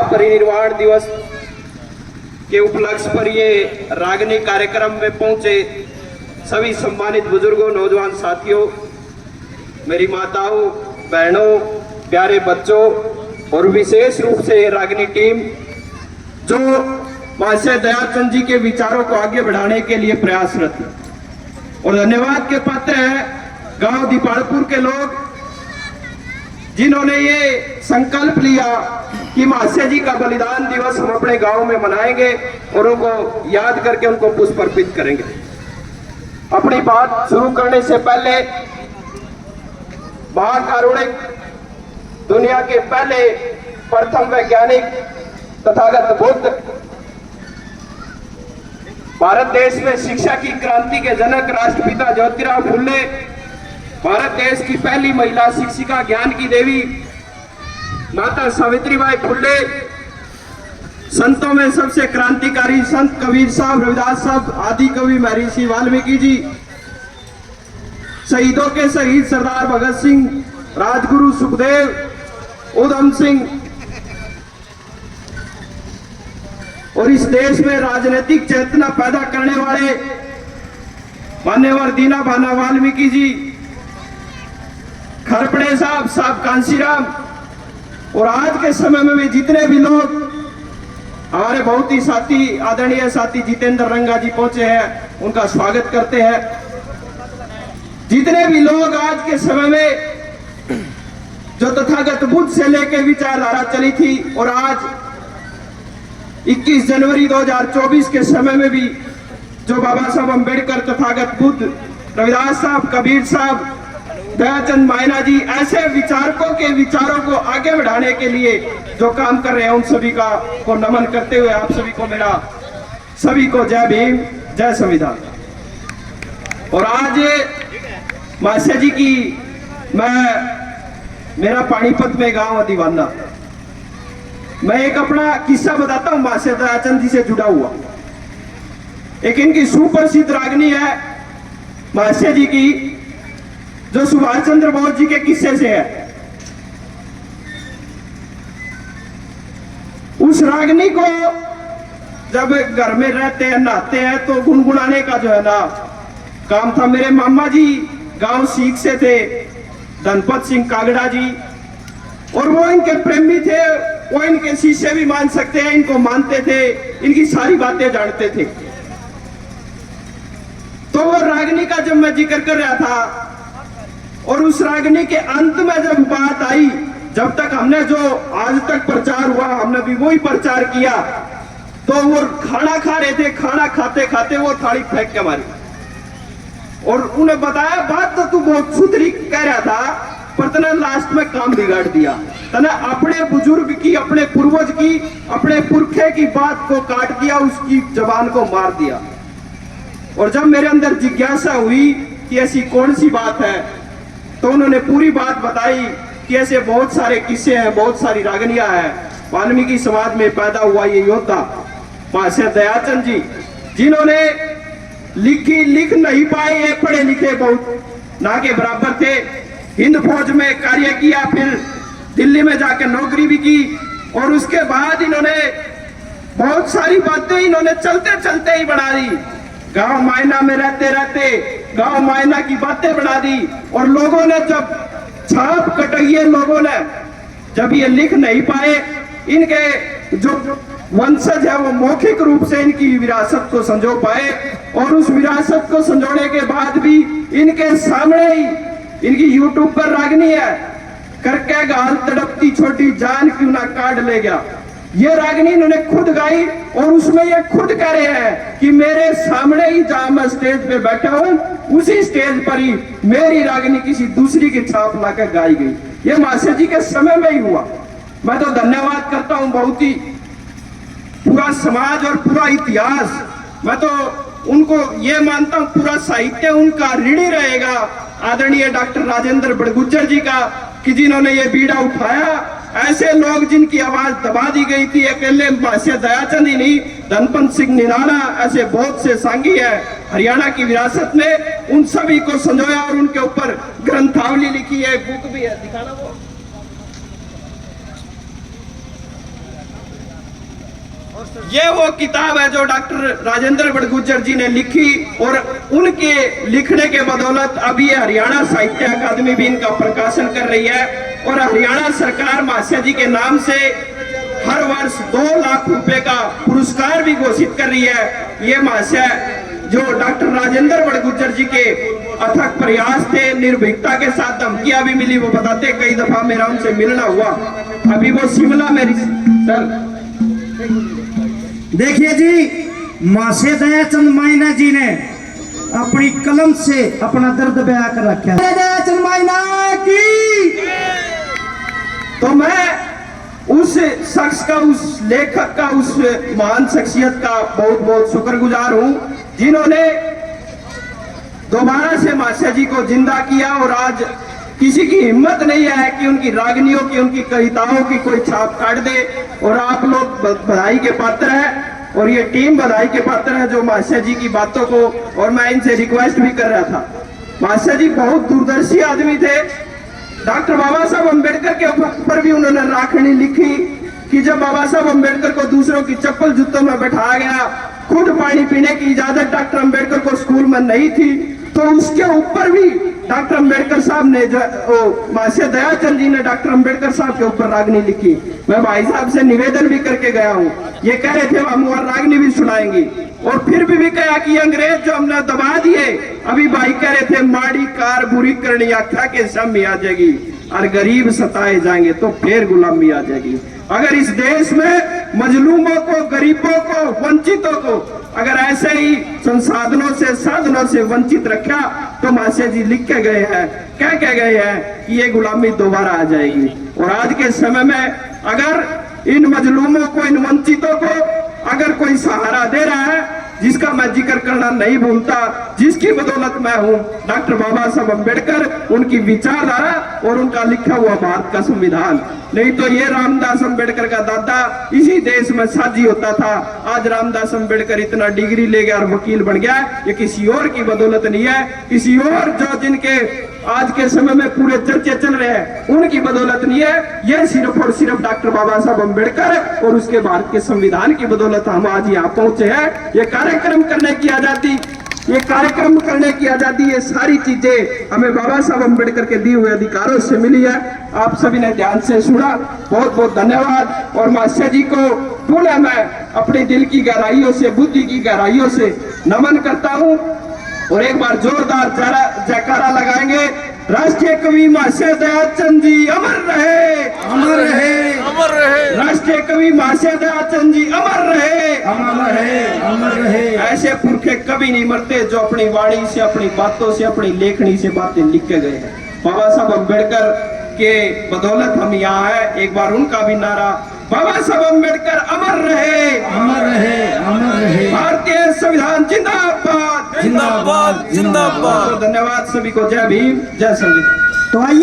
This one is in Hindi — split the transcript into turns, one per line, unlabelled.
महापरिनिर्वाण दिवस के उपलक्ष्य पर ये रागनी कार्यक्रम में पहुंचे सभी सम्मानित बुजुर्गों, नौजवान साथियों, मेरी माताओं, बहनों, प्यारे बच्चों और विशेष रूप से रागनी टीम जो महाशय दयाचंद जी के विचारों को आगे बढ़ाने के लिए प्रयासरत है। और धन्यवाद के पात्र हैं गांव दीपाड़पुर के लोग जिन्होंने ये संकल्प लिया कि महाशय जी का बलिदान दिवस हम अपने गांव में मनाएंगे और उनको याद करके उनको पुष्प अर्पित करेंगे। अपनी बात शुरू करने से पहले महाकारुणिक दुनिया के पहले प्रथम वैज्ञानिक तथागत बुद्ध, भारत देश में शिक्षा की क्रांति के जनक राष्ट्रपिता ज्योतिराव फुले, भारत देश की पहली महिला शिक्षिका, ज्ञान की देवी माता सावित्रीबाई फुले, संतों में सबसे क्रांतिकारी संत कबीर साहब, रविदास साहब, आदि कवि महर्षि वाल्मीकि जी, शहीदों के शहीद सरदार भगत सिंह, राजगुरु सुखदेव, उधम सिंह, और इस देश में राजनीतिक चेतना पैदा करने वाले मान्यवर दीना भाना वाल्मीकि जी, खरपड़े साहब, साहब कांशीराम, और आज के समय में भी जितने भी लोग हमारे बहुत ही साथी, आदरणीय साथी जितेंद्र रंगा जी पहुंचे हैं, उनका स्वागत करते हैं। जितने भी लोग आज के समय में जो तथागत बुद्ध से लेकर विचारधारा चली थी और आज 21 जनवरी 2024 के समय में भी जो बाबा साहब अम्बेडकर, तथागत बुद्ध, रविदास साहब, कबीर साहब, दयाचंद मायना जी ऐसे विचारकों के विचारों को आगे बढ़ाने के लिए जो काम कर रहे हैं, उन सभी का को नमन करते हुए आप सभी को मेरा सभी को जय भीम, जय संविधान। और आज महाशय जी की मेरा पानीपत में गांव है दीवाना। मैं एक अपना किस्सा बताता हूं महाशय दयाचंद जी से जुड़ा हुआ। एक इनकी सुप्रसिद्ध रागनी है महाशय जी की जो सुभाष चंद्र बोस जी के किस्से से है। उस रागनी को जब घर में रहते हैं, नहाते हैं तो गुनगुनाने का जो है ना काम था। मेरे मामा जी गांव सीख से थे, धनपत सिंह कागड़ा जी, और वो इनके प्रेमी थे, वो इनके शिष्य भी मान सकते हैं, इनको मानते थे, इनकी सारी बातें जानते थे। तो वो रागनी का जब मैं जिक्र कर रहा था और उस रागनी के अंत में जब बात आई, जब तक हमने जो आज तक प्रचार हुआ हमने भी वही प्रचार किया, तो वो खाना खा रहे थे, खाना खाते खाते वो थाली फेंक के मारी और उन्हें बताया बात तो तू बहुत सुथरी कह रहा था पर तने लास्ट में काम बिगाड़ दिया, तने अपने बुजुर्ग की, अपने पूर्वज की, अपने पुरखे की बात को काट दिया, उसकी जबान को मार दिया। और जब मेरे अंदर जिज्ञासा हुई कि ऐसी कौन सी बात है, तो उन्होंने पूरी बात बताई कि ऐसे बहुत सारे किस्से हैं, बहुत सारी रागनियां हैं। वाल्मीकि समाज में पैदा हुआ ये योद्धा महाशय दयाचंद जी, जिन्होंने लिख नहीं पाए, ये पढ़े लिखे बहुत ना के बराबर थे। हिंद फौज में कार्य किया, फिर दिल्ली में जाकर नौकरी भी की, और उसके बाद इन्होंने बहुत सारी बातें इन्होंने चलते चलते ही बढ़ा दी। गांव मायना में रहते रहते गांव मायना की बातें बढ़ा दी, और लोगों ने जब छाप कटाई, लोगों ने जब ये लिख नहीं पाए, इनके जो वंशज है वो मौखिक रूप से इनकी विरासत को संजो पाए, और उस विरासत को संजोने के बाद भी इनके सामने ही इनकी यूट्यूब पर रागनी है, करके गाल तड़पती छोटी जान क्यों ना काट ले गया, ये रागनी इन्होंने खुद गाई। और उसमें ये खुद कह रहे हैं कि मेरे सामने ही जहां मैं स्टेज पे बैठा हूं, उसी स्टेज पर ही मेरी रागनी किसी दूसरी की छाप लाकर गाई गई। ये महाशय जी के समय में ही हुआ। मैं तो धन्यवाद करता हूं बहुत ही, पूरा समाज और पूरा इतिहास, मैं तो उनको ये मानता हूं पूरा साहित्य उनका ऋणी रहेगा, आदरणीय डॉक्टर राजेंद्र बड़गुज्जर जी का, कि जिन्होंने ये बीड़ा उठाया। ऐसे लोग जिनकी आवाज दबा दी गई थी, अकेले महाशय दयाचंद ही नहीं, धनपत सिंह निराला, ऐसे बहुत से सांगी है हरियाणा की विरासत में, उन सभी को संजोया और उनके ऊपर ग्रंथावली लिखी है, बुक भी है, दिखाना वो। ये वो किताब है जो डॉक्टर राजेंद्र बड़गुजर जी ने लिखी और उनके लिखने के बदौलत अभी ये हरियाणा साहित्य अकादमी भी इनका प्रकाशन कर रही है और हरियाणा सरकार महाशय जी के नाम से हर वर्ष 2 लाख रुपए का पुरस्कार भी घोषित कर रही है। ये महाशय जो डॉक्टर राजेंद्र बड़गुजर जी के अथक प्रयास थे, निर्भीकता के साथ धमकियां भी मिली, वो बताते कई दफा मेरा उनसे मिलना हुआ। अभी वो शिमला में सर
देखिए जी, महाशय दयाचंद माइना जी ने अपनी कलम से अपना दर्द बयां कर रखा है। दयाचंद माइना की
तो मैं उस शख्स का, उस लेखक का, उस महान शख्सियत का बहुत बहुत शुक्रगुजार हूं जिन्होंने दोबारा से महाशय जी को जिंदा किया और आज किसी की हिम्मत नहीं है कि उनकी रागनियों की, उनकी कविताओं की कोई छाप काट दे। और आप लोग बधाई के पात्र हैं और ये टीम बधाई के पात्र है जो महाशय जी की बातों को, और मैं इनसे रिक्वेस्ट भी कर रहा था। महाशय जी बहुत दूरदर्शी आदमी थे। डॉक्टर बाबा साहब अम्बेडकर के ऊपर भी उन्होंने राखनी लिखी कि जब बाबा साहब अम्बेडकर को दूसरों की चप्पल जूतों में बैठाया गया, खुद पानी पीने की इजाजत डॉक्टर अम्बेडकर को स्कूल में नहीं थी, तो उसके ऊपर भी डॉक्टर अम्बेडकर साहब ने महाशय दयाचंद जी ने डॉक्टर अम्बेडकर साहब के ऊपर रागनी लिखी। मैं भाई साहब से निवेदन भी करके गया हूँ, ये कह रहे थे हम और रागनी भी सुनाएंगी, और फिर भी कहा कि अंग्रेज जो हमने दबा दिए, अभी भाई कह रहे थे माड़ी कार बुरी करनी आख्या के सामने आ जाएगी और गरीब सताए जाएंगे तो फिर गुलामी आ जाएगी। अगर इस देश में मजलूमों को, गरीबों को, वंचितों को अगर ऐसे ही संसाधनों से, साधनों से वंचित रखा तो महाशय जी लिख के गए हैं, कह के गए हैं कि ये गुलामी दोबारा आ जाएगी। और आज के समय में अगर इन मजलूमों को, इन वंचितों को अगर कोई सहारा दे रहा है, जिसका मैं जिक्र करना नहीं भूलता, जिसकी बदौलत मैं हूं, डॉक्टर बाबा साहब अम्बेडकर, उनकी विचारधारा और उनका लिखा हुआ भारत का संविधान। नहीं तो ये रामदास अम्बेडकर का दादा इसी देश में साजी होता था। आज रामदास अम्बेडकर इतना डिग्री ले गया और वकील बन गया, ये किसी और की बदौलत नहीं है, किसी और जो जिनके आज के समय में पूरे चर्चे चल रहे हैं उनकी बदौलत नहीं है। यह सिर्फ और सिर्फ डॉक्टर बाबा साहब अम्बेडकर और उसके भारत के संविधान की बदौलत हम आज यहाँ पहुंचे हैं। ये कार्यक्रम करने की आजादी, ये कार्यक्रम करने की आजादी, ये सारी चीजें हमें बाबा साहब अम्बेडकर के दिए हुए अधिकारों से मिली है। आप सभी ने ध्यान से सुना, बहुत बहुत धन्यवाद। और महाशय जी को पुनः मैं अपने दिल की गहराइयों से, बुद्धि की गहराइयों से नमन करता हूँ और एक बार जोरदार जयकारा लगाएंगे। राष्ट्रीय कवि महाशय दयाचंद जी अमर रहे,
अमर रहे,
अमर रहे।
राष्ट्रीय कवि महाशय दयाचंद जी अमर रहे,
अमर रहे, अमर रहे।
ऐसे पुरखे कभी नहीं मरते जो अपनी वाणी से, अपनी बातों से, अपनी लेखनी से बातें लिख के गए हैं। बाबा साहब अम्बेडकर के बदौलत हम यहाँ हैं। एक बार उनका भी नारा, बाबा साहब अम्बेडकर अमर रहे,
अमर रहे, अमर रहे।
भारतीय संविधान जिंदाबाद,
जिंदाबाद, जिंदाबाद।
धन्यवाद सभी को। जय भीम, जय संविधान।
तो आइए